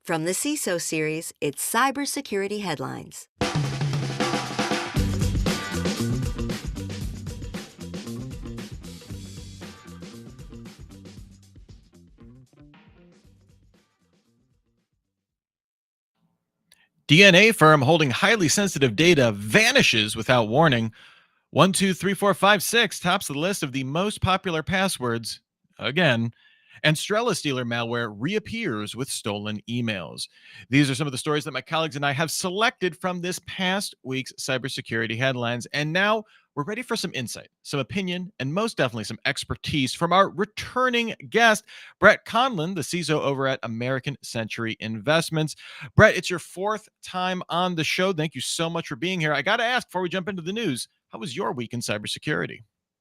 From the CISO Series, it's cybersecurity headlines. DNA firm holding highly sensitive data vanishes without warning. 123456 tops the list of the most popular passwords again. And Strella Stealer malware reappears with stolen emails. These are some of the stories that my colleagues and I have selected from this past week's cybersecurity headlines. And now we're ready for some insight, some opinion, and most definitely some expertise from our returning guest, Brett Conlon, the CISO over at American Century Investments. Brett, it's your fourth time on the show. Thank you so much for being here. I got to ask before we jump into the news, how was your week in cybersecurity?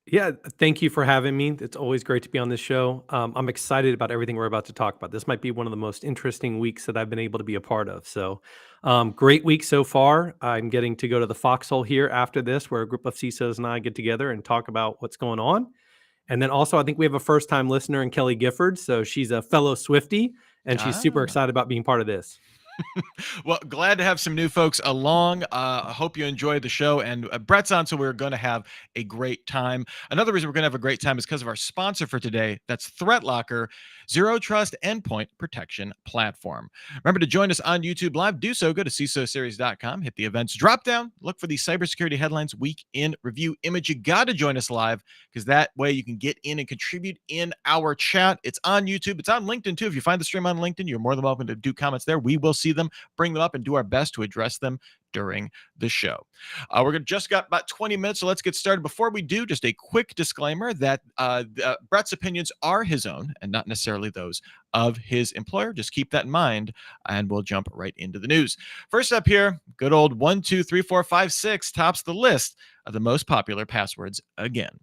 Yeah, thank you for having me. It's always great to be on this show. I'm excited about everything we're about to talk about. This might be one of the most interesting weeks that I've been able to be a part of. So, great week so far. I'm getting to go to the Foxhole here after this, where a group of CISOs and I get together and talk about what's going on. And then also, I think we have a first time listener in Kelly Gifford. So, she's a fellow Swiftie and she's super Ah. excited about being part of this. Well, glad to have some new folks along. I hope you enjoyed the show. And Brett's on, so we're going to have a great time. Another reason we're going to have a great time is because of our sponsor for today. That's ThreatLocker, Zero Trust Endpoint Protection Platform. Remember to join us on YouTube Live. Do so. Go to CISOSeries.com, hit the events drop down, look for the cybersecurity headlines week in review image. You got to join us live because that way you can get in and contribute in our chat. It's on YouTube. It's on LinkedIn too. If you find the stream on LinkedIn, you're more than welcome to do comments there. We will see them, bring them up, and do our best to address them during the show. We're going to just got about 20 minutes, so let's get started. Before we do, just a quick disclaimer that Brett's opinions are his own and not necessarily those of his employer. Just keep that in mind, and we'll jump right into the news. First up here, good old 123456 tops the list of the most popular passwords again.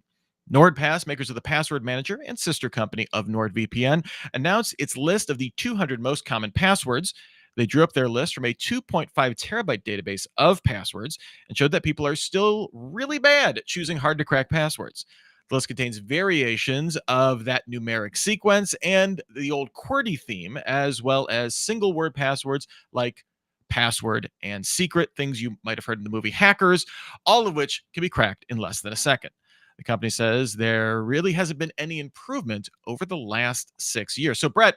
NordPass, makers of the password manager and sister company of NordVPN, announced its list of the 200 most common passwords. They drew up their list from a 2.5 terabyte database of passwords and showed that people are still really bad at choosing hard to crack passwords. The list contains variations of that numeric sequence and the old QWERTY theme, as well as single word passwords like password and secret, things you might have heard in the movie Hackers, all of which can be cracked in less than a second. The company says there really hasn't been any improvement over the last 6 years. So, Brett,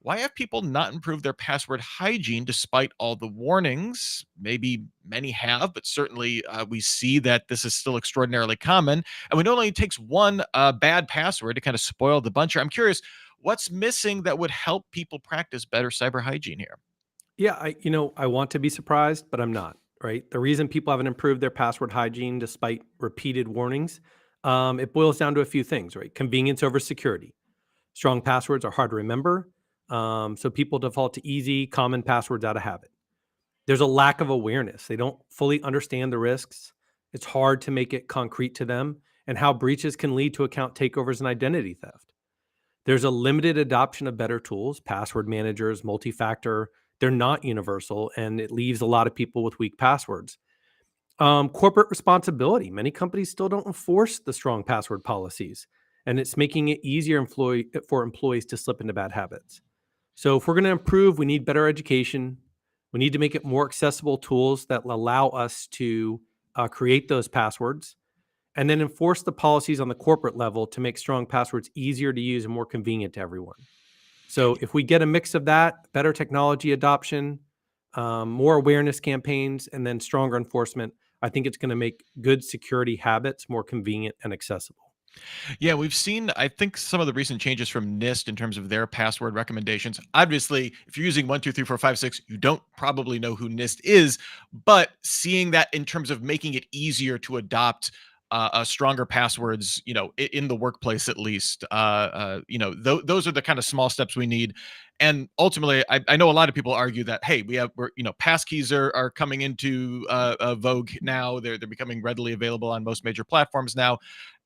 why have people not improved their password hygiene despite all the warnings? Maybe many have, but certainly we see that this is still extraordinarily common. And we know it only takes one bad password to kind of spoil the bunch. I'm curious, what's missing that would help people practice better cyber hygiene here? Yeah, I want to be surprised, but I'm not, right? The reason people haven't improved their password hygiene despite repeated warnings, it boils down to a few things, right? Convenience over security. Strong passwords are hard to remember, so people default to easy, common passwords out of habit. There's a lack of awareness. They don't fully understand the risks. It's hard to make it concrete to them and how breaches can lead to account takeovers and identity theft. There's a limited adoption of better tools, password managers, multi-factor. They're not universal, and it leaves a lot of people with weak passwords. Corporate responsibility. Many companies still don't enforce the strong password policies, and it's making it easier for employees to slip into bad habits. So if we're going to improve, we need better education. We need to make it more accessible tools that allow us to create those passwords and then enforce the policies on the corporate level to make strong passwords easier to use and more convenient to everyone. So if we get a mix of that, better technology adoption, more awareness campaigns, and then stronger enforcement, I think it's going to make good security habits more convenient and accessible. Yeah, we've seen, I think, some of the recent changes from NIST in terms of their password recommendations. Obviously, if you're using 1234556, you don't probably know who NIST is, but seeing that in terms of making it easier to adopt stronger passwords, in the workplace at least, those are the kind of small steps we need. And ultimately, I know a lot of people argue that, hey, passkeys are coming into vogue now. They're becoming readily available on most major platforms now.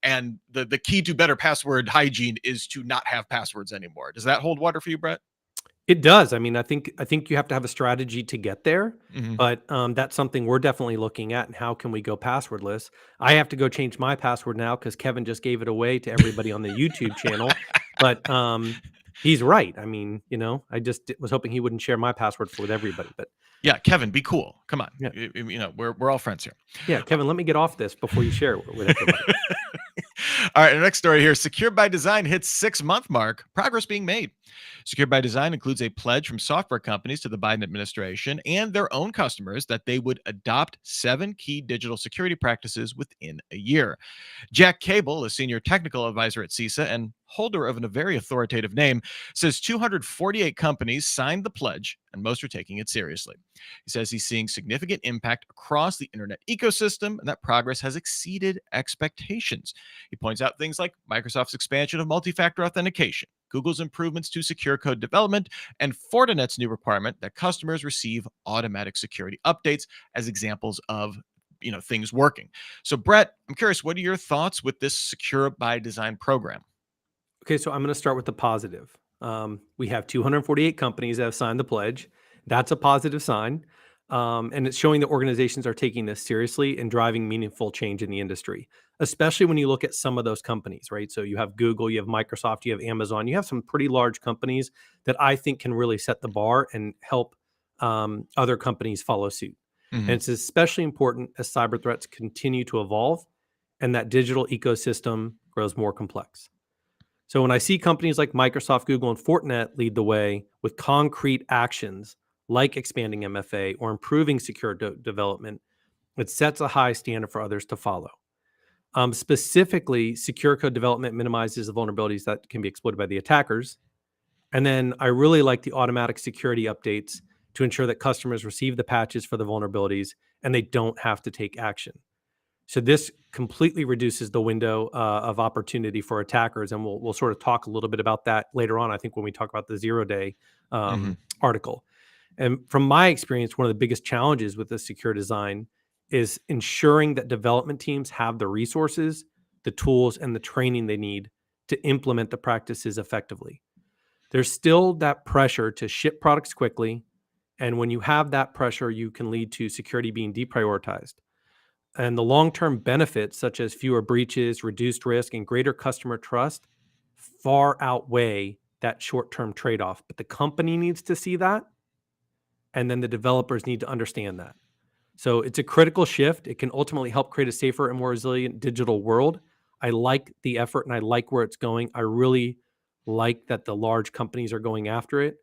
And the key to better password hygiene is to not have passwords anymore. Does that hold water for you, Brett? It does. I mean, I think you have to have a strategy to get there, Hmm. but that's something we're definitely looking at. And how can we go passwordless? I have to go change my password now because Kevin just gave it away to everybody on the YouTube channel. But He's right. I mean, I just was hoping he wouldn't share my password with everybody, but Yeah, Kevin, be cool. Come on. yeah. We're all friends here. Yeah, Kevin, let me get off this before you share it with everybody. All right, our next story here. Secure by Design hits 6-month mark. Progress being made. Secure by Design includes a pledge from software companies to the Biden administration and their own customers that they would adopt 7 key digital security practices within a year. Jack Cable, a senior technical advisor at CISA and holder of a very authoritative name, says 248 companies signed the pledge and most are taking it seriously. He says he's seeing significant impact across the internet ecosystem and that progress has exceeded expectations. He points out things like Microsoft's expansion of multi-factor authentication, Google's improvements to secure code development, and Fortinet's new requirement that customers receive automatic security updates as examples of things working. So Brett, I'm curious, what are your thoughts with this Secure by Design program? Okay, so I'm going to start with the positive. We have 248 companies that have signed the pledge. That's a positive sign. And it's showing that organizations are taking this seriously and driving meaningful change in the industry, especially when you look at some of those companies, right? So you have Google, you have Microsoft, you have Amazon, you have some pretty large companies that I think can really set the bar and help other companies follow suit. And Mhm. it's especially important as cyber threats continue to evolve and that digital ecosystem grows more complex. So when I see companies like Microsoft, Google, and Fortinet lead the way with concrete actions like expanding MFA or improving secure development, it sets a high standard for others to follow. Specifically, secure code development minimizes the vulnerabilities that can be exploited by the attackers. And then I really like the automatic security updates to ensure that customers receive the patches for the vulnerabilities and they don't have to take action. So this completely reduces the window of opportunity for attackers, and we'll sort of talk a little bit about that later on. I think when we talk about the 0-day Mhm. article, and from my experience, one of the biggest challenges with the secure design is ensuring that development teams have the resources, the tools, and the training they need to implement the practices effectively. There's still that pressure to ship products quickly, and when you have that pressure, you can lead to security being deprioritized. And the long-term benefits, such as fewer breaches, reduced risk, and greater customer trust, far outweigh that short-term trade-off. But the company needs to see that, and then the developers need to understand that. So it's a critical shift. It can ultimately help create a safer and more resilient digital world. I like the effort and I like where it's going. I really like that the large companies are going after it.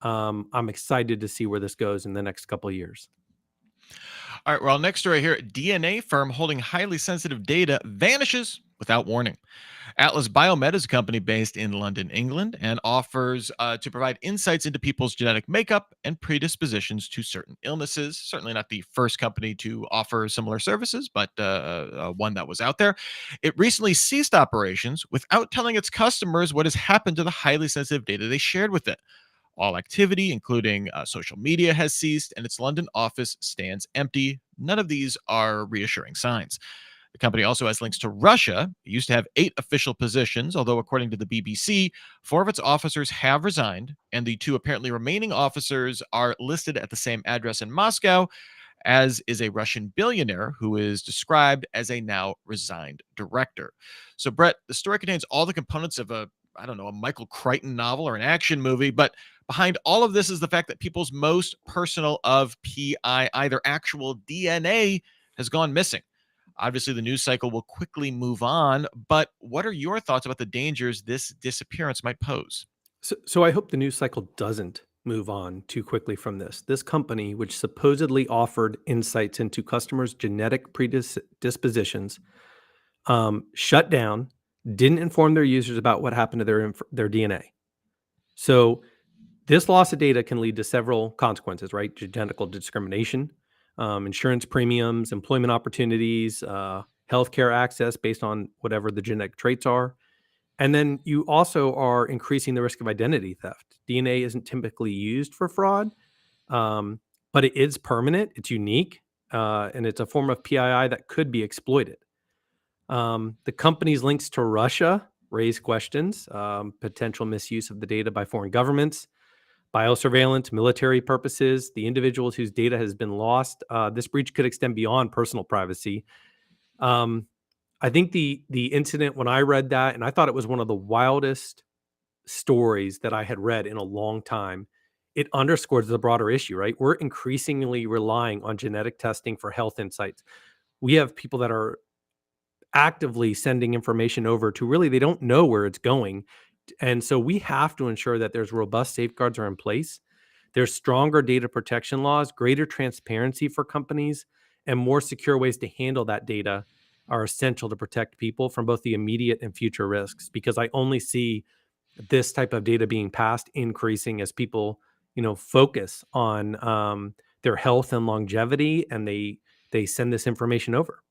I'm excited to see where this goes in the next couple of years. All right, well, next story here. DNA firm holding highly sensitive data vanishes without warning. Atlas Biomed is a company based in London, England, and offers to provide insights into people's genetic makeup and predispositions to certain illnesses. Certainly not the first company to offer similar services, but one that was out there. It recently ceased operations without telling its customers what has happened to the highly sensitive data they shared with it. All activity, including social media, has ceased, and its London office stands empty. None of these are reassuring signs. The company also has links to Russia. It used to have 8 official positions, although, according to the BBC, 4 of its officers have resigned, and the 2 apparently remaining officers are listed at the same address in Moscow, as is a Russian billionaire who is described as a now resigned director. So, Brett, the story contains all the components of I don't know, a Michael Crichton novel or an action movie, but behind all of this is the fact that people's most personal of PII, their actual DNA, has gone missing. Obviously, the news cycle will quickly move on, but what are your thoughts about the dangers this disappearance might pose? So I hope the news cycle doesn't move on too quickly from this. This company, which supposedly offered insights into customers' genetic predispositions, shut down, didn't inform their users about what happened to their DNA. So this loss of data can lead to several consequences, right? Genital discrimination, insurance premiums, employment opportunities, healthcare access based on whatever the genetic traits are. And then you also are increasing the risk of identity theft. DNA isn't typically used for fraud, um, but it is permanent, it's unique, and it's a form of PII that could be exploited. The company's links to Russia raise questions, potential misuse of the data by foreign governments, biosurveillance, military purposes, the individuals whose data has been lost. This breach could extend beyond personal privacy. Um, I think the incident when I read that, and I thought it was one of the wildest stories that I had read in a long time, it underscores the broader issue, right? We're increasingly relying on genetic testing for health insights. We have people that are actively sending information over to really they don't know where it's going. And so we have to ensure that there's robust safeguards are in place. There's stronger data protection laws, greater transparency for companies, and more secure ways to handle that data are essential to protect people from both the immediate and future risks. Because I only see this type of data being passed increasing as people, focus on their health and longevity, and they send this information over.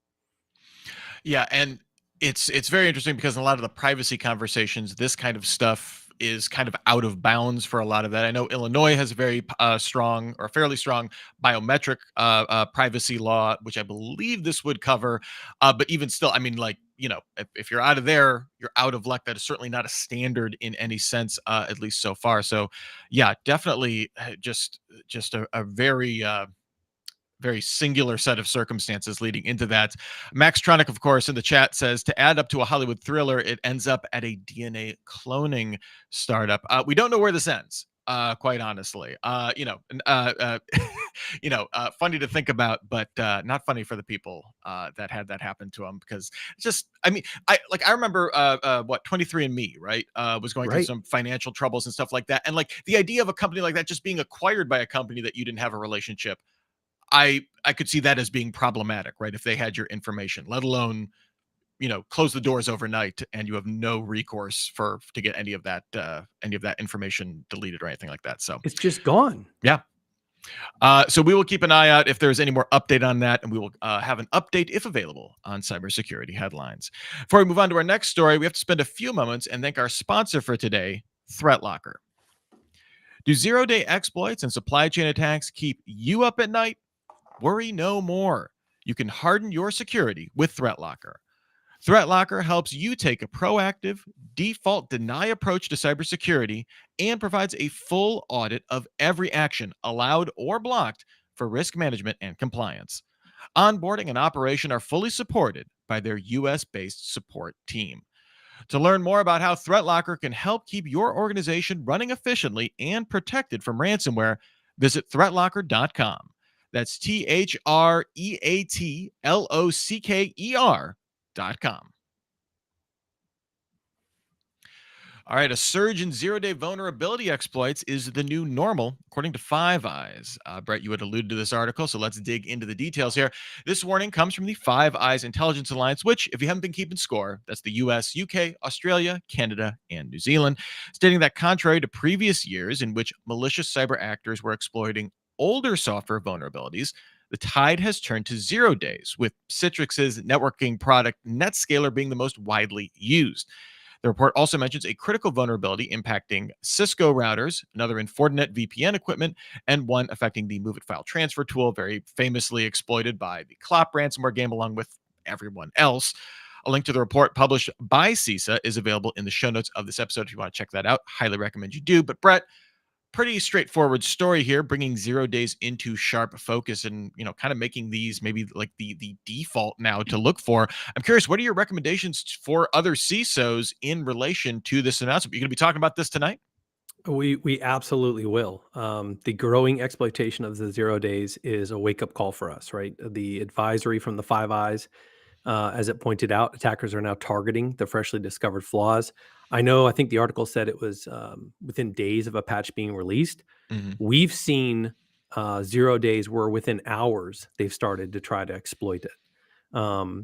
Yeah, and it's very interesting because in a lot of the privacy conversations, this kind of stuff is kind of out of bounds for a lot of that. I know Illinois has a very strong or fairly strong biometric privacy law, which I believe this would cover. But even still, I mean, like, if you're out of there, you're out of luck. That is certainly not a standard in any sense, at least so far. So, yeah, definitely just a very singular set of circumstances leading into that. Max Tronic, of course, in the chat says to add up to a Hollywood thriller, it ends up at a DNA cloning startup. We don't know where this ends. Quite honestly, funny to think about, but not funny for the people that had that happen to them because it's just, I mean, I remember what 23andMe, right, was going through Right. some financial troubles and stuff like that, and like the idea of a company like that just being acquired by a company that you didn't have a relationship. I could see that as being problematic, right? If they had your information, let alone, close the doors overnight and you have no recourse to get any of that information deleted or anything like that. So It's just gone. yeah. So we will keep an eye out if there's any more update on that, and we will have an update if available on cybersecurity headlines. Before we move on to our next story, we have to spend a few moments and thank our sponsor for today, ThreatLocker. Do zero-day exploits and supply chain attacks keep you up at night? Worry no more. You can harden your security with ThreatLocker. ThreatLocker helps you take a proactive, default deny approach to cybersecurity and provides a full audit of every action, allowed or blocked, for risk management and compliance. Onboarding and operation are fully supported by their US-based support team. To learn more about how ThreatLocker can help keep your organization running efficiently and protected from ransomware, visit threatlocker.com. That's ThreatLocker.com. All right, a surge in zero-day vulnerability exploits is the new normal, according to Five Eyes. Brett, you had alluded to this article, so let's dig into the details here. This warning comes from the Five Eyes Intelligence Alliance, which, if you haven't been keeping score, that's the US, UK, Australia, Canada, and New Zealand, stating that contrary to previous years in which malicious cyber actors were exploiting older software vulnerabilities, the tide has turned to 0 days, with Citrix's networking product NetScaler being the most widely used. The report also mentions a critical vulnerability impacting Cisco routers, another in Fortinet VPN equipment, and one affecting the Move It file transfer tool, very famously exploited by the Clop ransomware game, along with everyone else. A link to the report published by CISA is available in the show notes of this episode if you want to check that out. Highly recommend you do. But Brett, pretty straightforward story here, bringing 0 days into sharp focus and, kind of making these maybe like the default now to look for. I'm curious, what are your recommendations for other CISOs in relation to this announcement? You're going to be talking about this tonight? We absolutely will. The growing exploitation of the 0 days is a wake up call for us, right? The advisory from the Five Eyes, as it pointed out, attackers are now targeting the freshly discovered flaws. I think the article said it was within days of a patch being released. Mhm. We've seen 0 days where within hours they've started to try to exploit it.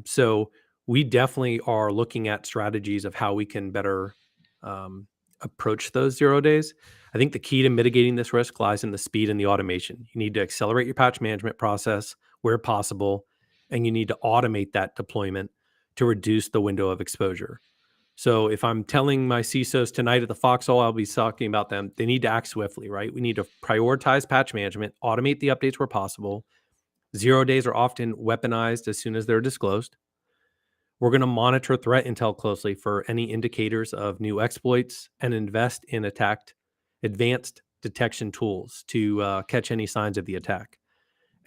So we definitely are looking at strategies of how we can better um, approach those 0 days. I think the key to mitigating this risk lies in the speed and the automation. You need to accelerate your patch management process where possible, and you need to automate that deployment to reduce the window of exposure. So if I'm telling my CISOs tonight at the Foxhole, I'll be talking about them. They need to act swiftly, right? We need to prioritize patch management, automate the updates where possible. 0 days are often weaponized as soon as they're disclosed. We're going to monitor threat intel closely for any indicators of new exploits and invest in advanced detection tools to catch any signs of the attack.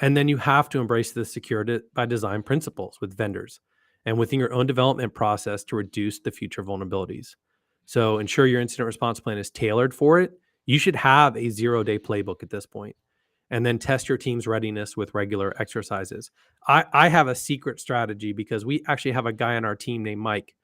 And then you have to embrace the security by design principles with vendors and within your own development process to reduce the future vulnerabilities. So ensure your incident response plan is tailored for it. You should have a 0-day playbook at this point, and then test your team's readiness with regular exercises. I have a secret strategy because we actually have a guy on our team named Mike,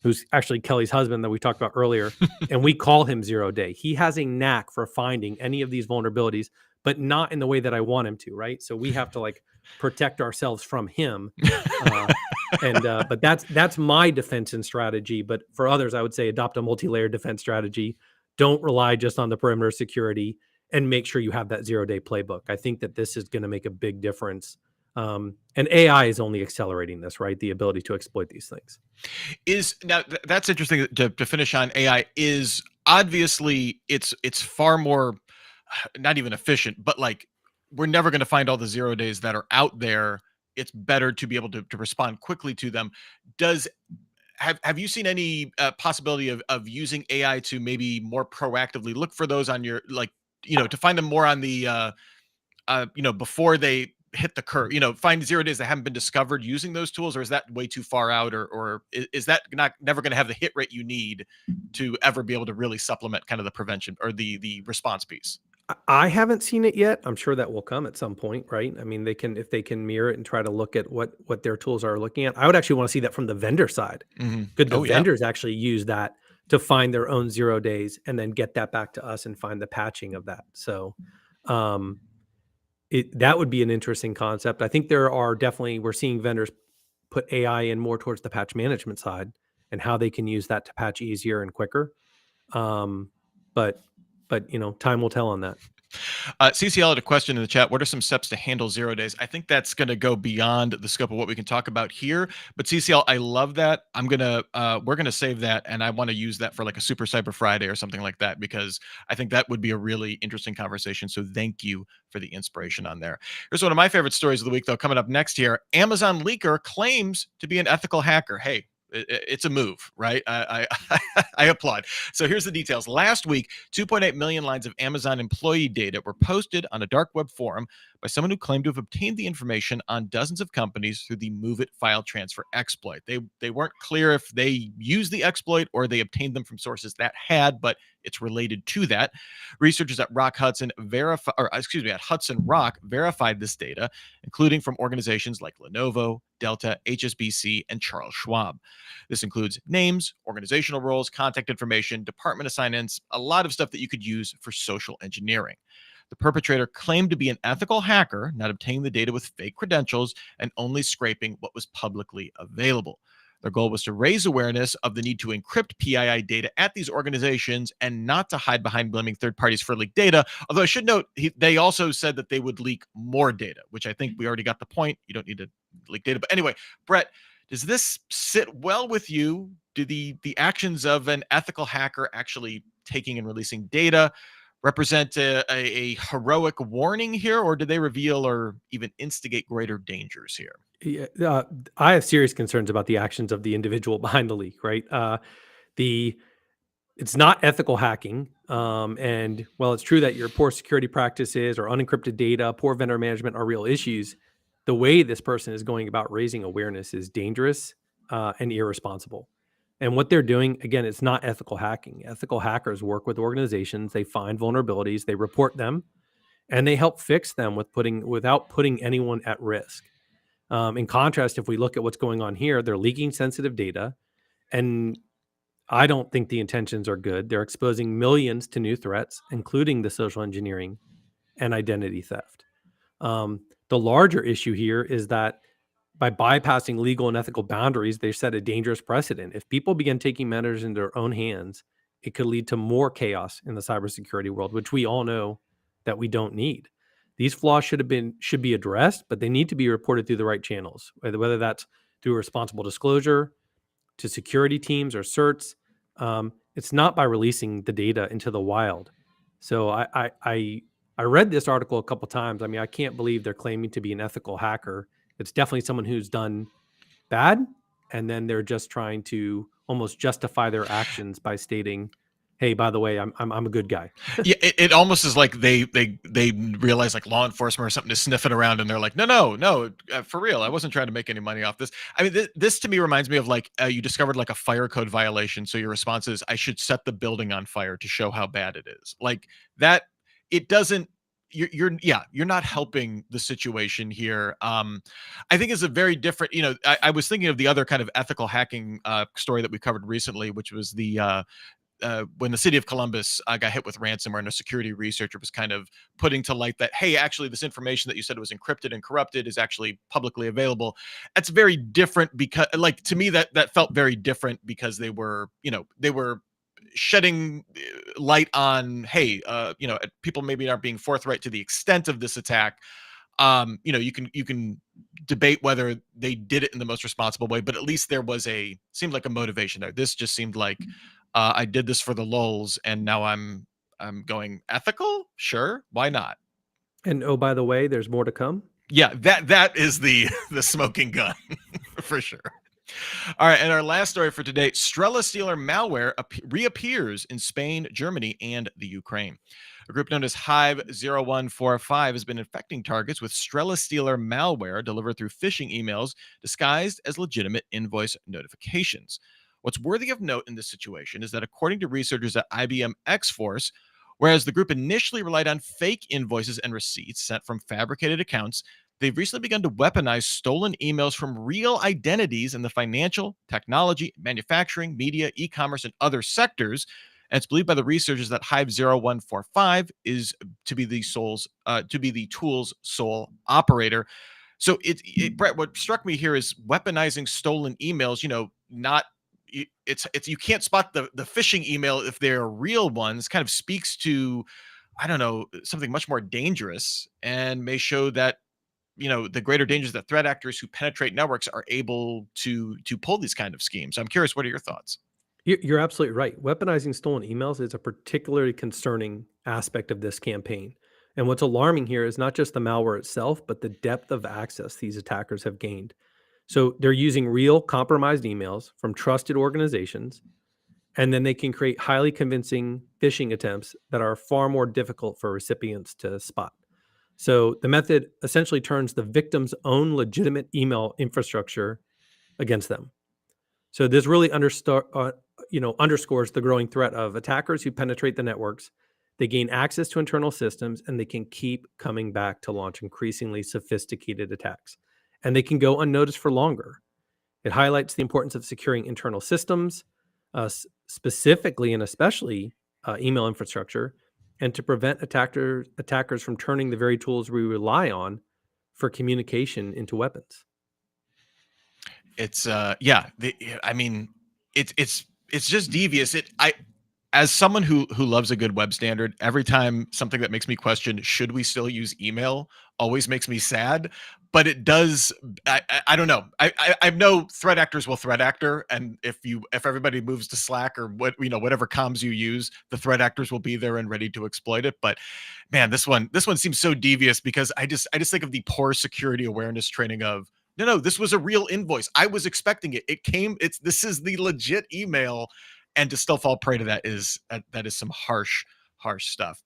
who's actually Kelly's husband that we talked about earlier, and we call him 0-day. He has a knack for finding any of these vulnerabilities, but not in the way that I want him to, right? So we have to like protect ourselves from him. Uh, but that's my defense and strategy. But for others, I would say adopt a multi-layered defense strategy. Don't rely just on the perimeter security, and make sure you have that 0-day playbook. I think that this is going to make a big difference. And AI is only accelerating this, right? The ability to exploit these things. That's interesting to finish on. AI is obviously it's far more not even efficient, but like we're never going to find all the 0 days that are out there. It's better to be able to respond quickly to them. Does have you seen any possibility of using AI to maybe more proactively look for those on your, like, to find them more on the before they hit the curve, find 0 days that haven't been discovered using those tools? Or is that way too far out, or is that not never going to have the hit rate you need to ever be able to really supplement kind of the prevention or the response piece? I haven't seen it yet. I'm sure that will come at some point, right? I mean, they can, if they can mirror it and try to look at what their tools are looking at. I would actually want to see that from the vendor side. Hmm. Could the Oh yeah. vendors actually use that to find their own 0 days and then get that back to us and find the patching of that? So, um, that would be an interesting concept. I think there are definitely, we're seeing vendors put AI in more towards the patch management side and how they can use that to patch easier and quicker. Um, but time will tell on that. CCL had a question in the chat. What are some steps to handle 0 days? I think that's going to go beyond the scope of what we can talk about here. But CCL, I love that. We're gonna save that, and I want to use that for like a Super Cyber Friday or something like that, because I think that would be a really interesting conversation. So thank you for the inspiration on there. Here's one of my favorite stories of the week, though, coming up next here. Amazon leaker claims to be an ethical hacker. Hey, it's a move, right? I applaud. So here's the details. Last week, 2.8 million lines of Amazon employee data were posted on a dark web forum by someone who claimed to have obtained the information on dozens of companies through the Move It file transfer exploit. They weren't clear if they used the exploit or they obtained them from sources that had, but it's related to that. Researchers at at Hudson Rock verified this data, including from organizations like Lenovo, Delta, HSBC, and Charles Schwab. This includes names, organizational roles, contact information, department assignments, a lot of stuff that you could use for social engineering. The perpetrator claimed to be an ethical hacker, not obtaining the data with fake credentials and only scraping what was publicly available. Their goal was to raise awareness of the need to encrypt PII data at these organizations and not to hide behind blaming third parties for leaked data. Although I should note, they also said that they would leak more data, which I think we already got the point. You don't need to leak data. But anyway, Brett, does this sit well with you? Do the actions of an ethical hacker actually taking and releasing data represent a heroic warning here, or do they reveal or even instigate greater dangers here? Yeah, I have serious concerns about the actions of the individual behind the leak, right? The It's not ethical hacking. And while it's true that your poor security practices or unencrypted data, poor vendor management are real issues, the way this person is going about raising awareness is dangerous and irresponsible. And what they're doing, again, it's not ethical hacking. Ethical hackers work with organizations, they find vulnerabilities, they report them, and they help fix them without putting anyone at risk. In contrast, if we look at what's going on here, they're leaking sensitive data, and I don't think the intentions are good. They're exposing millions to new threats, including the social engineering and identity theft. The larger issue here is that by bypassing legal and ethical boundaries, they set a dangerous precedent. If people begin taking matters in their own hands, it could lead to more chaos in the cybersecurity world, which we all know that we don't need. These flaws should be addressed, but they need to be reported through the right channels, whether that's through responsible disclosure, to security teams or certs. It's not by releasing the data into the wild. So I read this article a couple times. I mean, I can't believe they're claiming to be an ethical hacker. It's definitely someone who's done bad, and then they're just trying to almost justify their actions by stating hey, by the way, I'm a good guy. Yeah, it almost is like they realize like law enforcement or something is sniffing around, and they're like, no, for real, I wasn't trying to make any money off this. I mean, this to me reminds me of like you discovered like a fire code violation, so your response is, I should set the building on fire to show how bad it is. Like that, it doesn't. You're not helping the situation here. I think it's a very different. I was thinking of the other kind of ethical hacking story that we covered recently, which was the when the city of Columbus got hit with ransomware, and a security researcher was kind of putting to light that, hey, actually, this information that you said was encrypted and corrupted is actually publicly available. That's very different because, like, to me, that felt very different because they were shedding light on, hey, people maybe aren't being forthright to the extent of this attack. You can debate whether they did it in the most responsible way, but at least there seemed like a motivation there. This just seemed like I did this for the lulz, and now I'm going ethical. Sure, why not? And oh, by the way, there's more to come. Yeah, that is the the smoking gun for sure. All right, and our last story for today: Strela Stealer malware reappears in Spain, Germany, and the Ukraine. A group known as Hive 0145 has been infecting targets with Strela Stealer malware delivered through phishing emails disguised as legitimate invoice notifications. What's worthy of note in this situation is that, according to researchers at IBM X Force, whereas the group initially relied on fake invoices and receipts sent from fabricated accounts, they've recently begun to weaponize stolen emails from real identities in the financial, technology, manufacturing, media, e-commerce, and other sectors. And it's believed by the researchers that Hive 0145 is to be the tool's sole operator. So Brett, what struck me here is weaponizing stolen emails. Not it's you can't spot the phishing email if they're real ones. Kind of speaks to, I don't know, something much more dangerous, and may show that the greater dangers that threat actors who penetrate networks are able to pull these kind of schemes. I'm curious, what are your thoughts? You're absolutely right. Weaponizing stolen emails is a particularly concerning aspect of this campaign. And what's alarming here is not just the malware itself, but the depth of access these attackers have gained. So they're using real compromised emails from trusted organizations, and then they can create highly convincing phishing attempts that are far more difficult for recipients to spot. So the method essentially turns the victim's own legitimate email infrastructure against them. So this really underscores the growing threat of attackers who penetrate the networks. They gain access to internal systems, and they can keep coming back to launch increasingly sophisticated attacks. And they can go unnoticed for longer. It highlights the importance of securing internal systems, specifically and especially email infrastructure, and to prevent attackers from turning the very tools we rely on for communication into weapons. It's I mean, it's just devious. I As someone who loves a good web standard, every time something that makes me question, should we still use email, always makes me sad. But it does. I don't know. I know threat actors will threat actor, and if everybody moves to Slack or whatever comms you use, the threat actors will be there and ready to exploit it. But man, this one seems so devious, because I just think of the poor security awareness training of, no, this was a real invoice. I was expecting it. This is the legit email, and to still fall prey to that is some harsh stuff.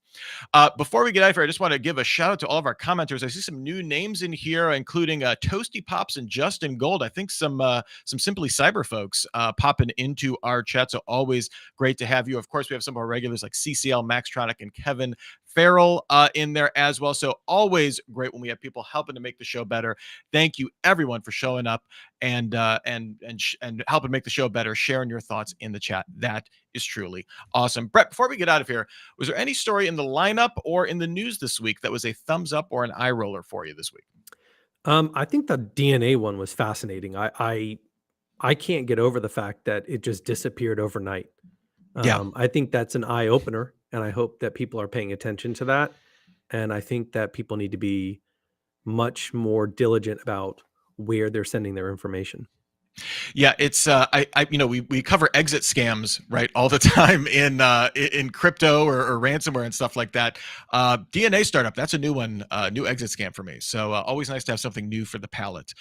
Before we get out of here, I just want to give a shout out to all of our commenters. I see some new names in here, including Toasty Pops and Justin Gold. I think some Simply Cyber folks popping into our chat. So always great to have you. Of course, we have some of our regulars like CCL, Maxtronic, and Kevin Farrell in there as well. So always great when we have people helping to make the show better. Thank you everyone for showing up and helping make the show better, sharing your thoughts in the chat. That is truly awesome. Brett, before we get out of here, was there any story in the lineup or in the news this week that was a thumbs up or an eye roller for you this week? I think the DNA one was fascinating. I can't get over the fact that it just disappeared overnight. Yeah. I think that's an eye opener, and I hope that people are paying attention to that. And I think that people need to be much more diligent about where they're sending their information. Yeah, it's we cover exit scams right all the time in crypto or ransomware and stuff like that. DNA startup, that's a new one, new exit scam for me. So always nice to have something new for the palate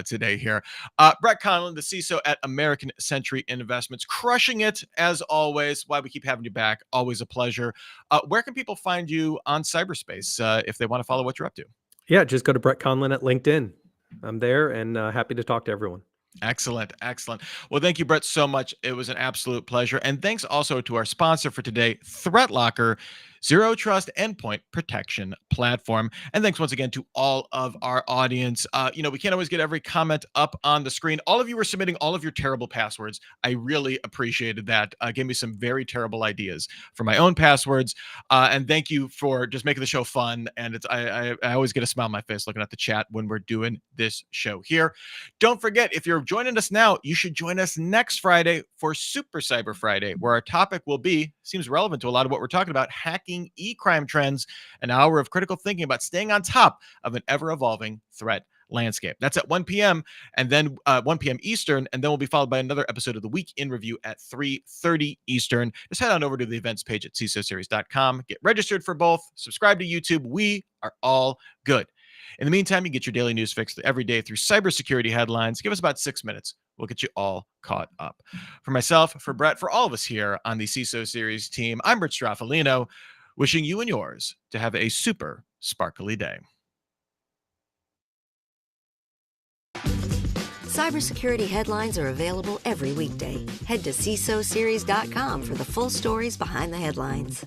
today here. Brett Conlon, the CISO at American Century Investments, crushing it as always. Why we keep having you back, always a pleasure. Where can people find you on cyberspace if they want to follow what you're up to? Yeah, just go to Brett Conlon at LinkedIn. I'm there and happy to talk to everyone. Excellent. Excellent. Well, thank you, Brett, so much. It was an absolute pleasure. And thanks also to our sponsor for today, ThreatLocker, Zero Trust Endpoint Protection Platform. And thanks once again to all of our audience. We can't always get every comment up on the screen. All of you were submitting all of your terrible passwords. I really appreciated that. Gave me some very terrible ideas for my own passwords. And thank you for just making the show fun. And I always get a smile on my face looking at the chat when we're doing this show here. Don't forget, if you're joining us now, you should join us next Friday for Super Cyber Friday, where our topic will be, seems relevant to a lot of what we're talking about, hacking e-crime trends, an hour of critical thinking about staying on top of an ever-evolving threat landscape. That's at 1 p.m. and then 1 p.m. Eastern, and then we'll be followed by another episode of the Week in Review at 3:30 Eastern. Just head on over to the events page at CISOseries.com. Get registered for both. Subscribe to YouTube. We are all good. In the meantime, you get your daily news fixed every day through cybersecurity headlines. Give us about 6 minutes. We'll get you all caught up. For myself, for Brett, for all of us here on the CISO Series team, I'm Rich Stroffolino, wishing you and yours to have a super sparkly day. Cybersecurity headlines are available every weekday. Head to CISOseries.com for the full stories behind the headlines.